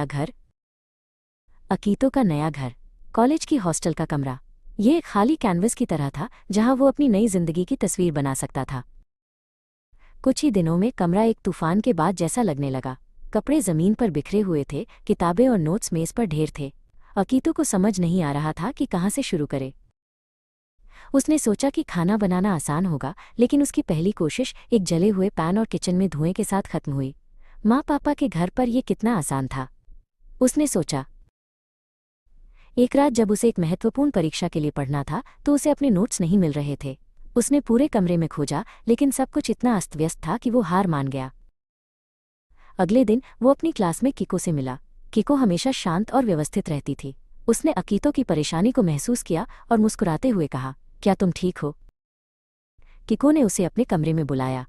घर। अकीतो का नया घर, कॉलेज की हॉस्टल का कमरा। ये एक खाली कैनवस की तरह था जहां वो अपनी नई जिंदगी की तस्वीर बना सकता था। कुछ ही दिनों में कमरा एक तूफान के बाद जैसा लगने लगा। कपड़े जमीन पर बिखरे हुए थे, किताबें और नोट्स मेज पर ढेर थे। अकीतो को समझ नहीं आ रहा था कि कहाँ से शुरू करे। उसने सोचा कि खाना बनाना आसान होगा, लेकिन उसकी पहली कोशिश एक जले हुए पैन और किचन में धुएं के साथ खत्म हुई। माँ पापा के घर पर यह कितना आसान था, उसने सोचा। एक रात जब उसे एक महत्वपूर्ण परीक्षा के लिए पढ़ना था तो उसे अपने नोट्स नहीं मिल रहे थे। उसने पूरे कमरे में खोजा, लेकिन सब कुछ इतना अस्त व्यस्त था कि वो हार मान गया। अगले दिन वो अपनी क्लास में किको से मिला। किको हमेशा शांत और व्यवस्थित रहती थी। उसने अकीतो की परेशानी को महसूस किया और मुस्कुराते हुए कहा, क्या तुम ठीक हो? किको ने उसे अपने कमरे में बुलाया।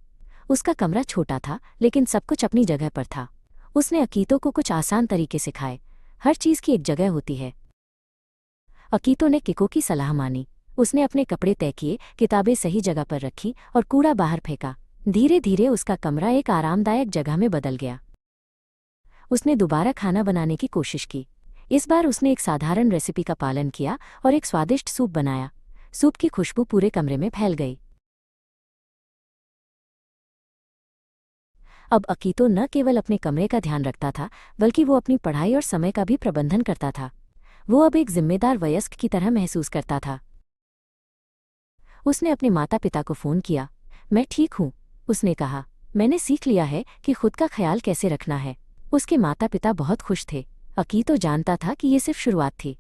उसका कमरा छोटा था, लेकिन सब कुछ अपनी जगह पर था। उसने अकीतो को कुछ आसान तरीके सिखाए। हर चीज़ की एक जगह होती है। अकीतो ने किको की सलाह मानी। उसने अपने कपड़े तय किए, किताबें सही जगह पर रखी और कूड़ा बाहर फेंका। धीरे धीरे उसका कमरा एक आरामदायक जगह में बदल गया। उसने दोबारा खाना बनाने की कोशिश की। इस बार उसने एक साधारण रेसिपी का पालन किया और एक स्वादिष्ट सूप बनाया। सूप की खुशबू पूरे कमरे में फैल गई। अब अकीतो न केवल अपने कमरे का ध्यान रखता था, बल्कि वो अपनी पढ़ाई और समय का भी प्रबंधन करता था। वो अब एक जिम्मेदार वयस्क की तरह महसूस करता था। उसने अपने माता पिता को फ़ोन किया। मैं ठीक हूँ, उसने कहा। मैंने सीख लिया है कि खुद का ख्याल कैसे रखना है। उसके माता पिता बहुत खुश थे। अकीतो जानता था कि ये सिर्फ शुरुआत थी।